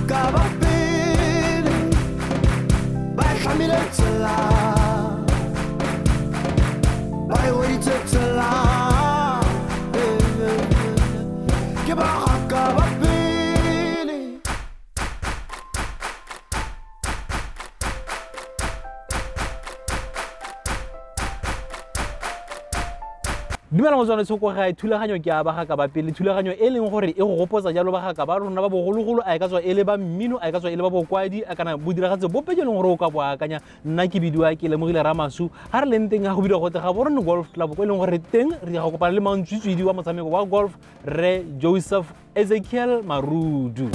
Bagaka ba Pele ba hlamile tsela ba weditse tsela ke Bagaka ba Pele. Dumela motswana tshoko ga ithulaganyo ke a Bagaka ba Pele thulaganyo e leng gore e go gopotsa jalo Bagaka ba rona ba bogologolo a ka tswa e le ba mmino a ka tswa e le ba bokwadi a kana bodiragatse bope leng gore o ka bo akanya nna ke bidiwa ke lemogile Ramasu ha re leng teng ga go bidiwa go Gaborone golf club go leng gore teng re ga go kopana le mantswitswidi wa motshameko wa golf Re Joseph-He Marudu.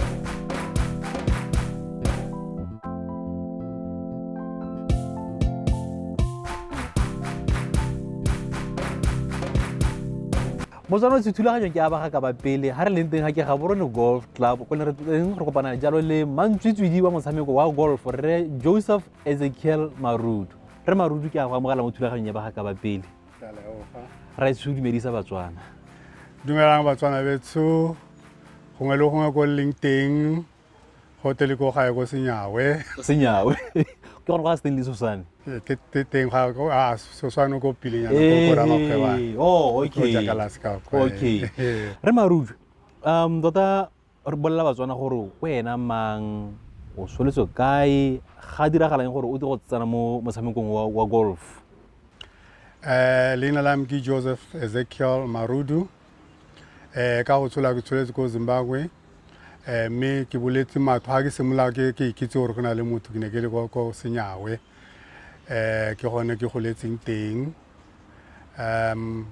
Motswana se thulaganyo ke a Bagaka ba Pele ha re leng teng ga ke Gaborone golf club go le re teng re kopana jalo le mantswitswidi wa motshameko wa golf Re Joseph-He Marudu. Re Marudu ke a go amogela mo thulaganyo ya Bagaka ba Pele. Ra se dumedisa Batswana. Dumelang Batswana betso gongwe le gongwe go leng teng hotel go ga go Senyawe. Ke gona go se teng le Sosane. teng ga go Sosane go pilenyana go ra maphewana. Oh, okay. Okay. Re Marudu tota re bolela Batswana gore wena mang o soletse kae ga diragalang gore o di go tsena mo motshamekong wa golf. Leina la mki Joseph-He Marudu ka go tshola ke tsholetse go Zimbabwe me ke boletse matho ga ke semola ke ikitse gore go na le motho ke ne ke le go Senyawe ke gone ke goletseng teng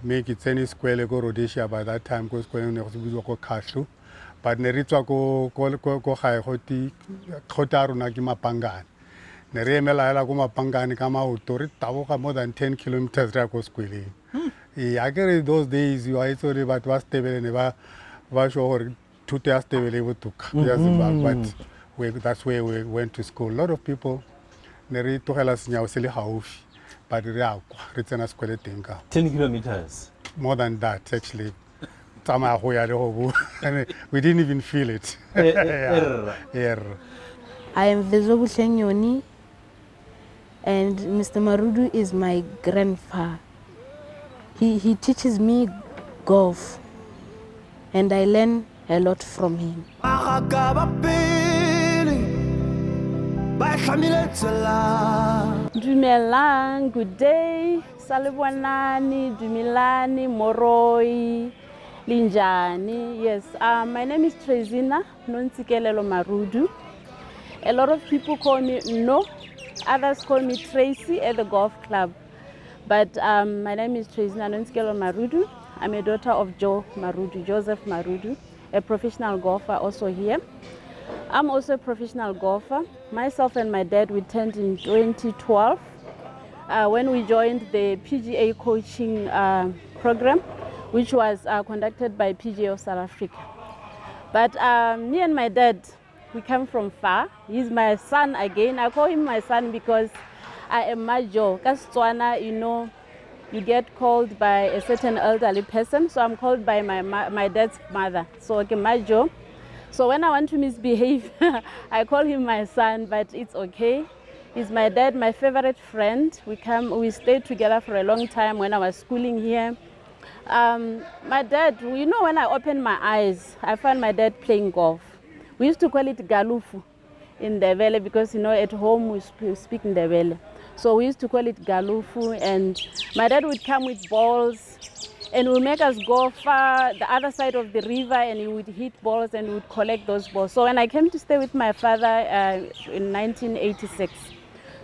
me ke tsene sekwele go Rhodesia by that time go sekwele ne go se bitswa go Khahlu but ne re tswa go gae go ta rona ke Mapangane ne re emela hela go Mapangane ka maoto re taboga more than 10 kilometers ra go sekweleng. I get those days you are sorry but was stable ne ba sure to te stable botuka but that's where we went to school. A lot of people ne re togela Senyawe se le haufi but re a kwa re tsena sekwele teng ka 10 kilometers. more than that actually. We didn't even feel it. I am Senyawe.He and Mr. Marudu is my grandfather. He teaches me golf and I learn a lot from him. Bagaka ba Pele ba hlamile tsela. Dumelang, good day. Salubwanani, Dumilani, Moroi, Linjani. Yes, my name is Trezina Nontsikelelo Marudu. A lot of people call me No, others call me Tracy at the golf club. But my name is Trezina Nontsikelelo Marudu. I'm a daughter of Joseph Marudu, a professional golfer also here. I'm also a professional golfer. Myself and my dad, we turned in 2012 when we joined the PGA coaching program, which was conducted by PGA of South Africa. But me and my dad, we come from far. He's my son again. I call him my son because I am Majo. Botswana, you know, you get called by a certain elderly person, so I'm called by my dad's mother. So okay, Majo. So when I want to misbehave, I call him my son, but it's okay. He's my dad, my favorite friend. We stayed together for a long time when I was schooling here. My dad, you know, when I opened my eyes, I found my dad playing golf. We used to call it galufu in Ndebele because, you know, at home we speak in Ndebele. So we used to call it galufu, and my dad would come with balls and would make us go far the other side of the river, and he would hit balls and we would collect those balls. So when I came to stay with my father in 1986,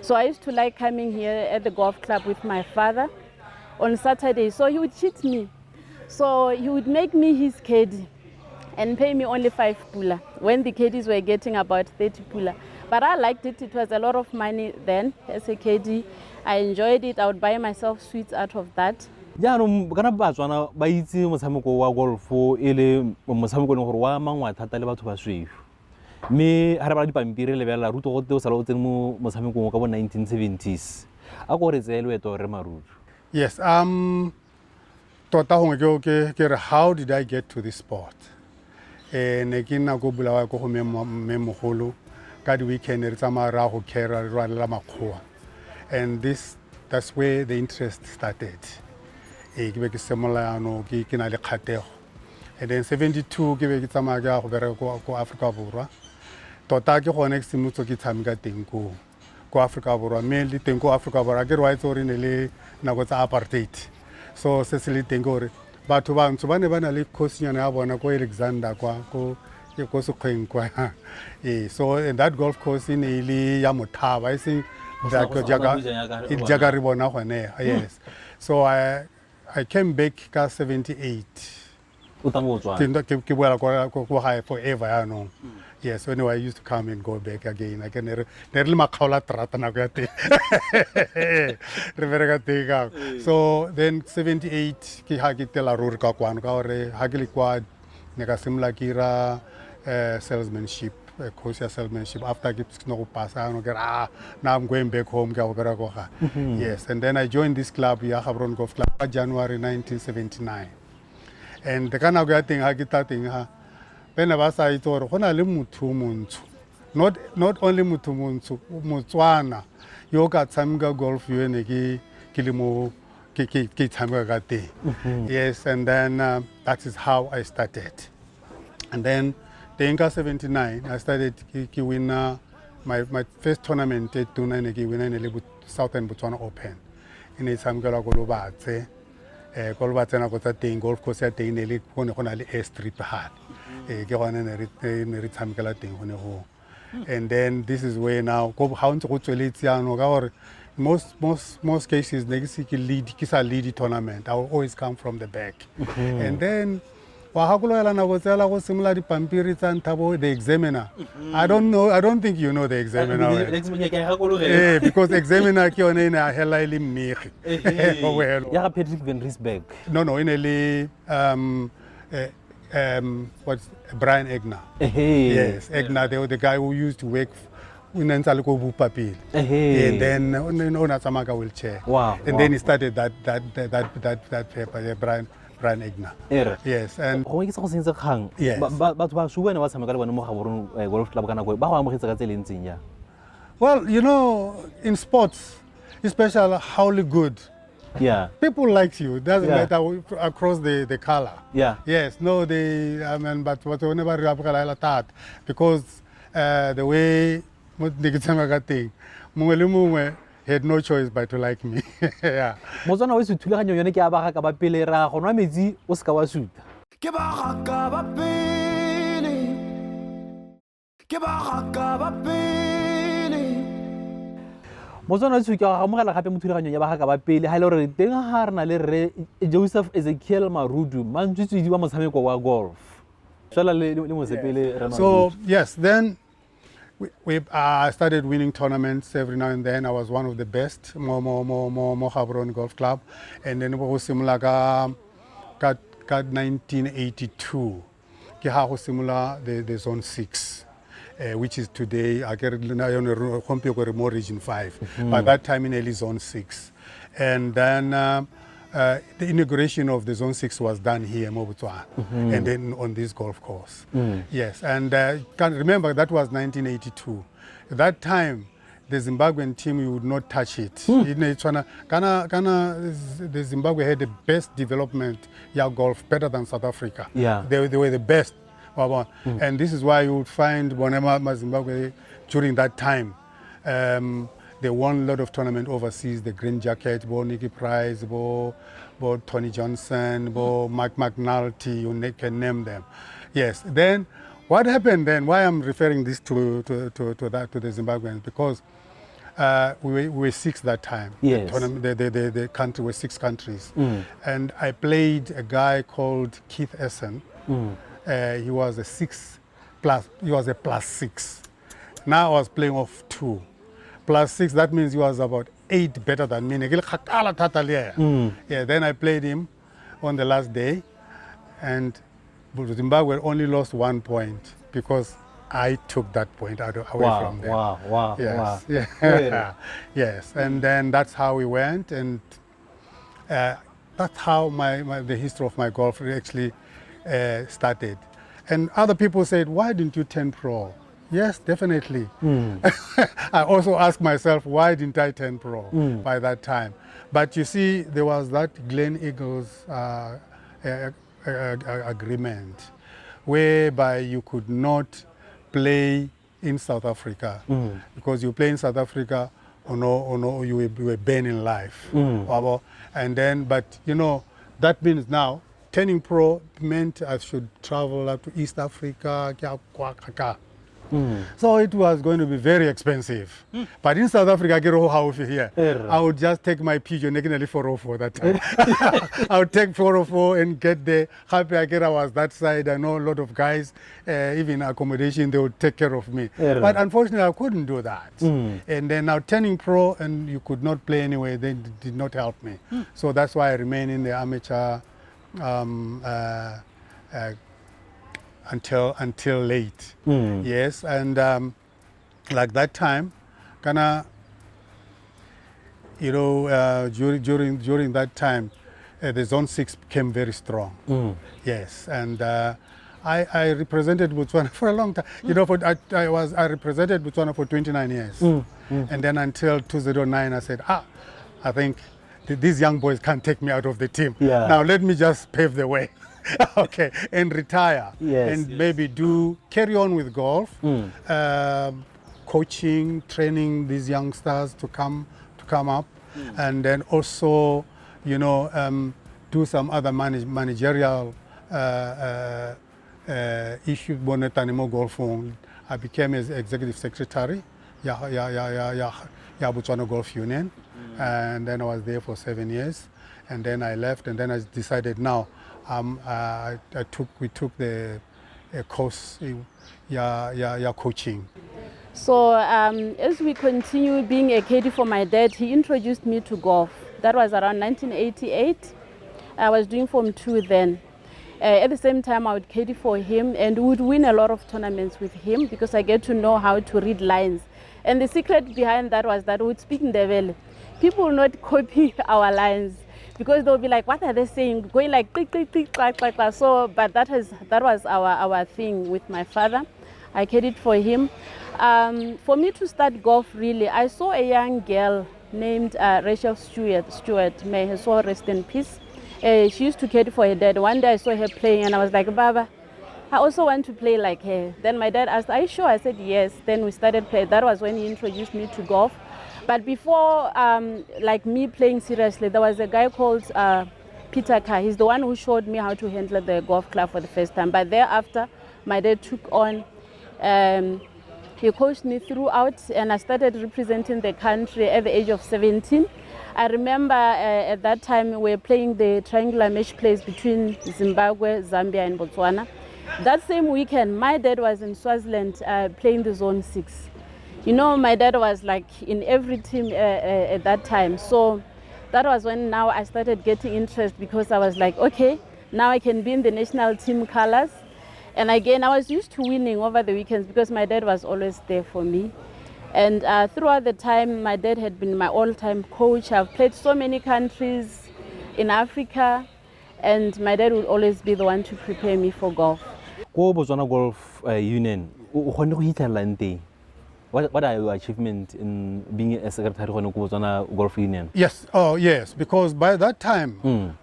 so I used to like coming here at the golf club with my father on Saturday. So he would cheat me. So he would make me his caddy and pay me only 5 pula when the caddies were getting about 30 pula. But I liked it. It was a lot of money then as a caddy. I enjoyed it. I would buy myself sweets out of that. Jaanong kana Batswana ba itse motshameko wa golf e le motshameko le gore wa mangwa thata le batho ba sweu. Me ha re ba dipampiri le bela ruto go te o sala o tsene mo motshamekong ka bo 1970s. A go re tsele weto Re Marudu. Yes, tota hongwe ke re how did I get to this sport? ne ke nna ko Bulawayo ko go mme mogolo ka di-weekend re tsamaya ra go kera re rwalela makgowa, and that's where the interest started. Ke be ke semola yaanong ke na le kgatego, and then 72 ke be ke tsamaya ke ya go bereka ko Africa Borwa. Tota ke gone ke simotso ke tshameka teng ko Africa Borwa, mme le teng ko Africa Borwa ke re wa itse gore ne le nako tsa apartheid, so se se le teng gore batho bantsho ba ne ba na le khosinyana ya bona ko Alexander ko sekgweng kwa. So and that golf course in e le ya mothaba, I think jaaka re bona gone. Yes, so I came back ka 78 ke boela ko gae forever yaanong. Yes, anyway, I used to come and go back again. I can never makhaula trata na go te. Re bereka. So then 78 ke ha ke tela ruri ka kwano ka gore ha ke le kwa ne ka simla ke ra salesmanship, course ya salesmanship. After ke no go pass ano ke now I'm going back home ka go bereka go ga. Yes, and then I joined this club ya Gaborone Golf Club in January 1979. And the kana go ya teng ha ke ta teng ha bena ba sa itse gore go na le motho montsho, not only motho montsho, Motswana yo ka tshameka golf yo ne ke le mo ke tshameka ka teng. Yes, and then that is how I started. And then teng ka 79 I started ke win my first tournament at tuna ne ke win ne le Southern Botswana Open in e tshamekela go Lobatse. Ko Lobatse na go tsa teng golf course ya teng ne le go na le air strip hard. Ke gone ne re tshamekela teng gone go. And then this is where now go how ntse go tsweletse yaano ka gore most cases ne ke sa lead tournament. I will always come from the back. And then wa hakuloela na go tsela go simula dipampiri tsa ntabo the examiner. I don't think you know the examiner. Because examiner ke yone ina hela ile mmegi. Ya ga Patrick van Rensburg. No, in what's Brian Egner. Yes, Egner, the guy who used to work in Nsaleko Bupapil. And then on a Samaka wheelchair. Wow. And then he started that paper, Brian Egner. Yes, and go ke se go sentse kgang. Yes. Batho ba shuba ne ba tshameka le bone mo Gaborone Golf Club kana go ba go amogetse ka tsele ntseng ya. Well, you know, in sports, especially howly good. Yeah. People like you. Doesn't matter across the color. Yeah. Yes. No. I mean, but whenever you have that, because the way thing, mungwe had no choice but to like me. Yeah. Motswana we se thulaganyo yone ke a Bagaka ba Pele ra go nwa metsi o se ka wa suta. Ke Bagaka ba Pele. Ke Bagaka ba Pele. Motswana o ke ga mogela gape mo thulaganyo ya Bagaka ba Pele ha ile re teng ha rena le re Joseph Marudu mantswitswidi wa motshameko wa golf. Swela le mo se pele re. So yes, then we started winning tournaments every now and then. I was one of the best, more Gaborone Golf Club, and then we go simula ka 1982. Ke ha go simula the zone 6. Which is today, I get more region 5, but that time in early zone 6. And then the inauguration of the zone 6 was done here in Botswana, and then on this golf course. Yes, and can remember that was 1982. At that time, the Zimbabwean team, you would not touch it. In the Zimbabwe had the best development, golf, better than South Africa. Yeah. They were the best. And this is why you would find Bonema Zimbabwe during that time. They won a lot of tournaments overseas, the Green Jacket, Nicky Price, Tony Johnson, Mark McNulty, you can name them. Yes. Then what happened then, why I'm referring this to the Zimbabweans, because we were 6 that time. Yes. The country were 6 countries. And I played a guy called Keith Essen. He was a 6+. He was a +6. Now I was playing off 2. +6, that means he was about 8 better than me. Yeah, then I played him on the last day, and Zimbabwe only lost 1 point because I took that point away from them. Wow. Yes. Yeah. Yes, and then that's how we went, and that's how the history of my golf actually started. And other people said, why didn't you turn pro? Yes, definitely. I also asked myself, why didn't I turn pro by that time? But you see, there was that Glen Eagles agreement whereby you could not play in South Africa because you play in South Africa or no, you were banned in life. And then, but you know, that means now turning pro meant I should travel up to East Africa. So it was going to be very expensive. But in South Africa, I get a house here. I would just take my pigeon, nearly 404 that time. I would take 404 and get there. Happy I was that side. I know a lot of guys, even accommodation, they would take care of me. But unfortunately, I couldn't do that. And then now turning pro and you could not play anyway, they did not help me. So that's why I remain in the amateur until late. Yes, and like that time, kinda, you know, during that time, the Zone 6 became very strong. Yes, and I represented Botswana for a long time. You know, I represented Botswana for 29 years, and then until 2009, I said, I think these young boys can't take me out of the team. Now let me just pave the way. Okay, and retire, maybe carry on with golf, coaching, training these youngsters to come up, and then also, you know, do some other managerial issues. I became as executive secretary, Botswana Golf Union, and then I was there for 7 years, and then I left, and then I decided now. We took the course, coaching. So as we continued being a caddy for my dad, he introduced me to golf. That was around 1988. I was doing Form 2 then. At the same time, I would caddy for him and would win a lot of tournaments with him because I get to know how to read lines. And the secret behind that was that we would speak in Ndebele. People will not copy our lines, because they'll be like, what are they saying? Going like click, click, click, clack, clack, clack. So, but that was our thing with my father. I caddied for him. For me to start golf, really, I saw a young girl named Rachel Stewart. May her soul rest in peace. She used to caddy for her dad. One day I saw her playing, and I was like, Baba, I also want to play like her. Then my dad asked, are you sure? I said yes. Then we started playing. That was when he introduced me to golf. But before, like me playing seriously, there was a guy called Peter Carr. He's the one who showed me how to handle the golf club for the first time. But thereafter, my dad took on. He coached me throughout, and I started representing the country at the age of 17. I remember at that time we were playing the triangular match plays between Zimbabwe, Zambia, and Botswana. That same weekend, my dad was in Swaziland playing the Zone 6. You know, my dad was like in every team at that time. So that was when now I started getting interest, because I was like, okay, now I can be in the national team colors. And again, I was used to winning over the weekends because my dad was always there for me. And throughout the time, my dad had been my all-time coach. I've played so many countries in Africa, and my dad would always be the one to prepare me for golf. Ko Botswana Golf Union, what are your achievements in being a secretary of the Botswana Golf Union? Yes, because by that time,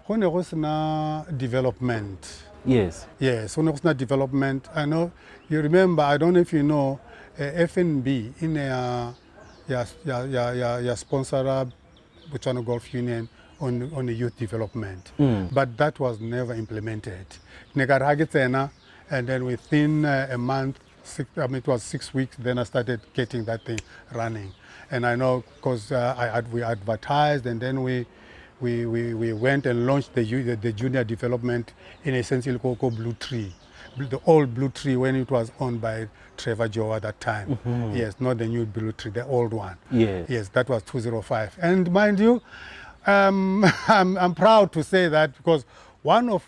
when there was no development. Yes, when there was no development, I know, you remember, I don't know if you know, FNB in a sponsor Botswana Golf Union on the youth development, but that was never implemented. And then within a month, it was 6 weeks, then I started getting that thing running. And I know because we advertised, and then we went and launched the junior development in a sense called Blue Tree. The old Blue Tree when it was owned by Trevor Joe at that time. Yes, not the new Blue Tree, the old one. Yes, that was 2005. And mind you, I'm proud to say that, because one of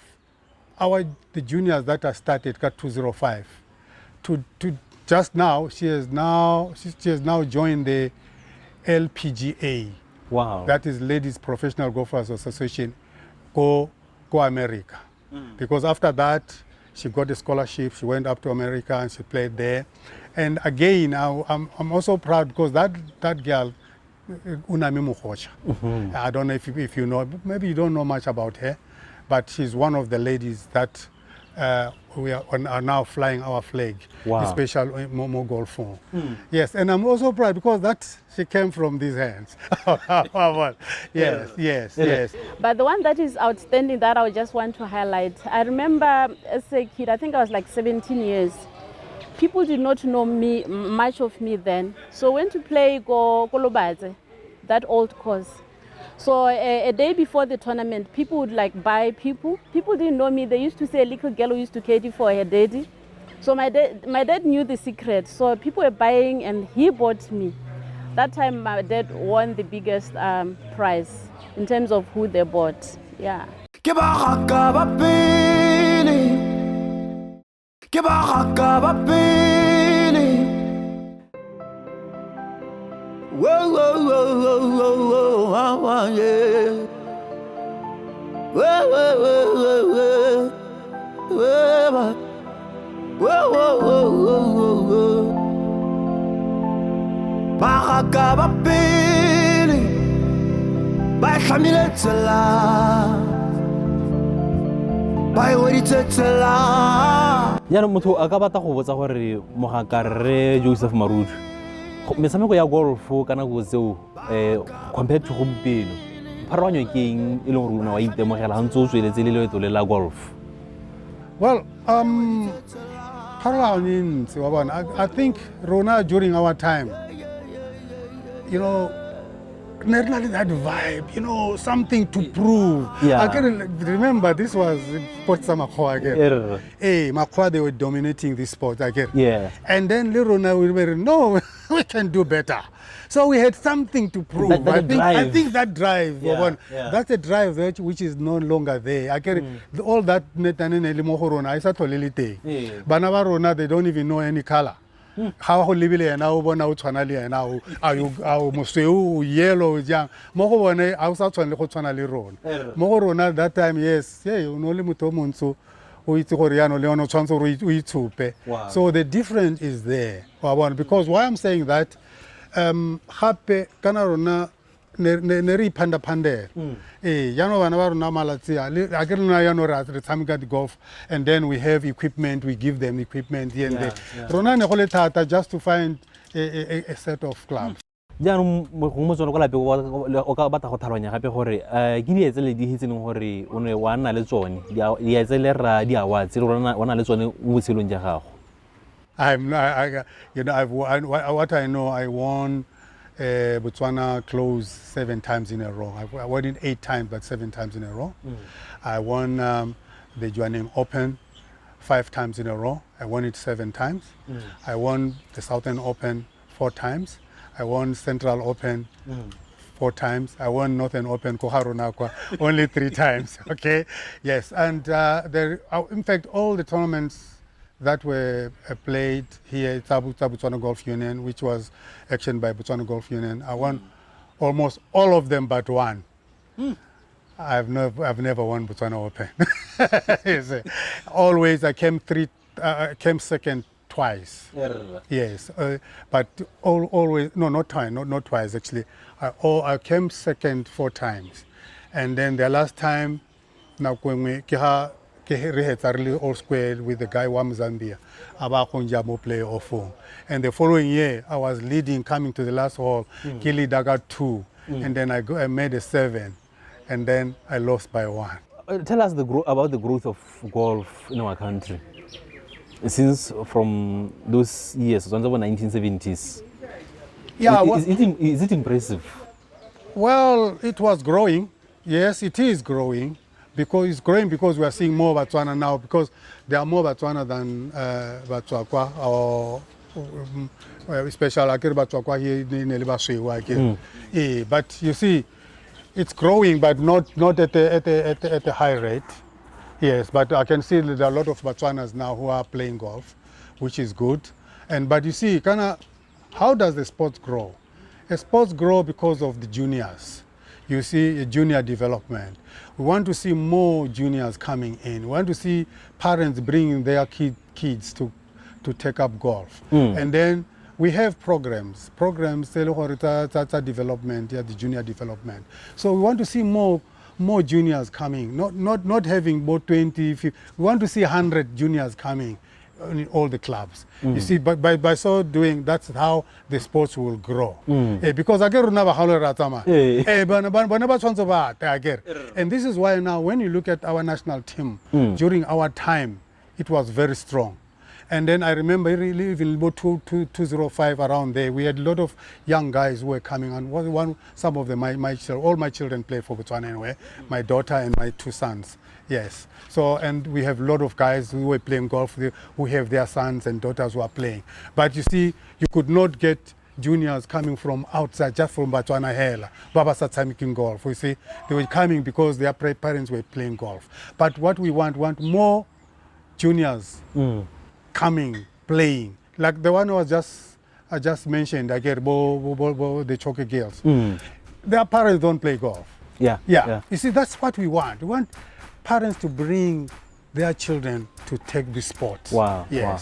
the juniors that I started got 205. To just now, she has now joined the LPGA. Wow. That is Ladies Professional Golfers Association, Go America. Because after that, She got a scholarship. She went up to America and she played there. And again, I'm also proud because that girl, Unami Mukhocha. I don't know if you know, maybe you don't know much about her, but she's one of the ladies that we are now flying our flag, Wow. special Momo Golf. Yes, and I'm also proud because she came from these hands. Yes. But the one that is outstanding that I just want to highlight, I remember as a kid, I think I was like 17 years. People did not know much of me then. So I went to play Kolobadze, that old course. So a day before the tournament, people would like buy people. People didn't know me. They used to say a little girl who used to cater for her daddy. So my dad knew the secret. So people were buying and he bought me. That time my dad won the biggest prize in terms of who they bought. Yeah. Ke Bagaka ba Pele. Ke Bagaka ba Pele. Whoa, whoa, whoa, whoa, whoa, whoa, whoa, yeah. Whoa, whoa, whoa, whoa, whoa, whoa, whoa, whoa, whoa. Bagaka ba Pele. Ba hlamile tsela. Ba e weditse tsela. Yaanong motho a ka batla go botsa gore mogaka Rre Joseph Marudu metshameko ya golf ka nako tseo compared to gompieno pharoganyo ke eng e leng gore o ne wa itemogela ga ntse o tsweletse le leeto le la golf? Well, I think Rona during our time, you know, nearly that vibe, something to prove. Yeah. I can remember this was Botswana National again. Hey, Makwa, they were dominating this sport again. Yeah. And then Rona, we were, no, we can do better. So we had something to prove. I think that drive, that's a drive which is no longer there. I can all that Rona, they don't even know any color. How libile na o bona o tshwana le ena o mosweu yellow jang mo go bone a o sa tshwane go tshwana le rona mo go rona that time yes o no le motho montsho o itse gore yana le ona tshwantse o itshupe. So the difference is there because why I'm saying that gape kana rona ne re iphandaphandela yano bana ba rona malatsi a ke rena yano re tshameka di golf and then we have equipment, we give them equipment here and there. Rona ne go le thata just to find a set of clubs. Jaanong go motswana kwa lapeng o ka batla go tlhaloganya gape gore ke dietse le di hitse leng gore o ne wa nna le tsone dietse le ra di awards le rona o na le tsone mo botshelong ja gago? What I know, I won Botswana close 7 times in a row. I won it 8 times, but 7 times in a row. I won the Joannem Open 5 times in a row. I won it 7 times. I won the Southern Open 4 times. I won Central Open 4 times. I won Northern Open Koharunakwa only 3 times. Okay, yes, and in fact all the tournaments that were played here at Botswana Golf Union, which was actioned by Botswana Golf Union. I won almost all of them but one. I've never won Botswana Open. Yes, always I came second twice. Yes, but always not twice actually. I came second 4 times, and then the last time now really all square with the guy from Zambia, player of 4. And the following year, I was leading, coming to the last hole, Kili Daga 2, and then I made a 7, and then I lost by 1. Tell us about the growth of golf in our country since from those years, the 1970s. Yeah, is it impressive? Well, it was growing. Yes, it is growing. Because it's growing because we are seeing more Botswana now because there are more Botswana than Botswana or special Botswana here in but you see, it's growing but not at a high rate. Yes, but I can see that there are a lot of Botswanas now who are playing golf, which is good. But you see, how does the sport grow? The sports grow because of the juniors. you see junior development. We want to see more juniors coming in. We want to see parents bringing their kids to take up golf. And then we have programs development, the junior development. So we want to see more juniors coming, not having about 20, 50. We want to see 100 juniors coming in all the clubs. You see, by so doing, that's how the sports will grow. Because and this is why now when you look at our national team, during our time, it was very strong. And then I remember even about 2005 around there, we had a lot of young guys who were coming on. Some of them, all my children play for Botswana anyway, my daughter and my 2 sons. Yes. So, and we have a lot of guys who were playing golf, who have their sons and daughters who are playing. But you see, you could not get juniors coming from outside, just from Botswana, Baba making golf. You see, they were coming because their parents were playing golf. But what we want more juniors coming, playing. Like the one I just mentioned, I get the Choke girls. Their parents don't play golf. Yeah. You see, that's what we want. We want parents to bring their children to take the sport. Wow. Yes. Wow.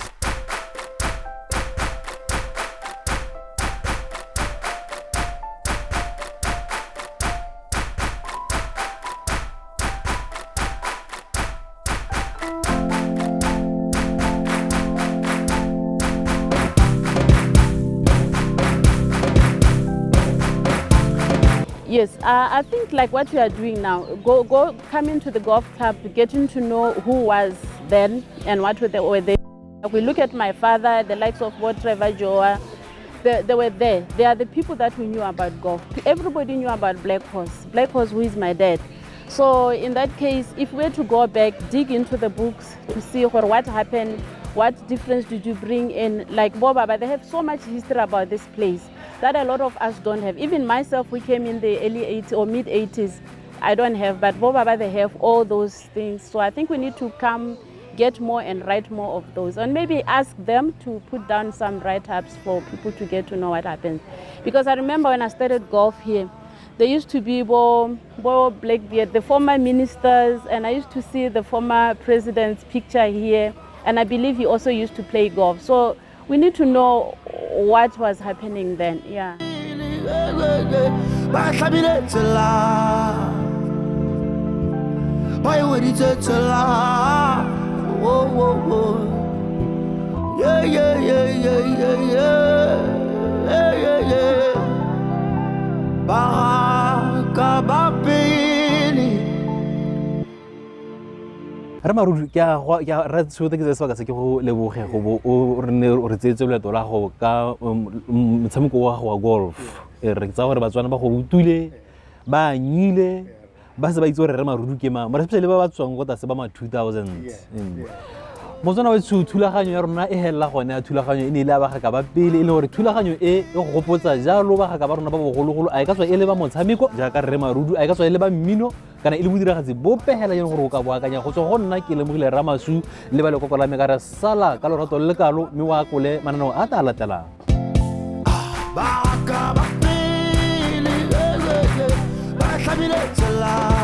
Yes, I think like what we are doing now, come into the golf club, getting to know who was then and what were they. We look at my father, the likes of Trevor Joa, they were there. They are the people that we knew about golf. Everybody knew about Black Horse, who is my dad. So in that case, if we were to go back, dig into the books to see what happened, what difference did you bring in, like Boba, they have so much history about this place that a lot of us don't have. Even myself, we came in the early 80s or mid 80s, I don't have, but Boba, they have all those things. So I think we need to come, get more and write more of those, and maybe ask them to put down some write-ups for people to get to know what happened. Because I remember when I started golf here, there used to be Bo Blackbeard, the former ministers, and I used to see the former president's picture here, and I believe he also used to play golf. So we need to know what was happening then. Yeah. Marudu, ke a re tshotse ke se sebaka se ke go leboge go bo o re tsetse leto la go ka motshameko wa go wa golf. Re tsa gore Batswana ba go butule ba nyile ba se ba itse gore Marudu ke mang, mara especially ba tswang go tsa ba ma 2000s. Motswana wa thulaganyo ya rona e hella gone ya thulaganyo e ne ile ba ga ka ba pele e le gore thulaganyo e go gopotsa jalo ba ga ka ba rona ba bogologolo a ka tswa e le ba motshameko jaaka Marudu a ka tswa e le ba mmino kana ile bodiragatsi bo pehela yeng gore o ka boakanya go tswa go nna ke le mogile Ramasu le ba le kokolo me ka re sala ka lorato le kalo me wa kole manano a ta latelang. Bagaka ba pele ba hlabile tsela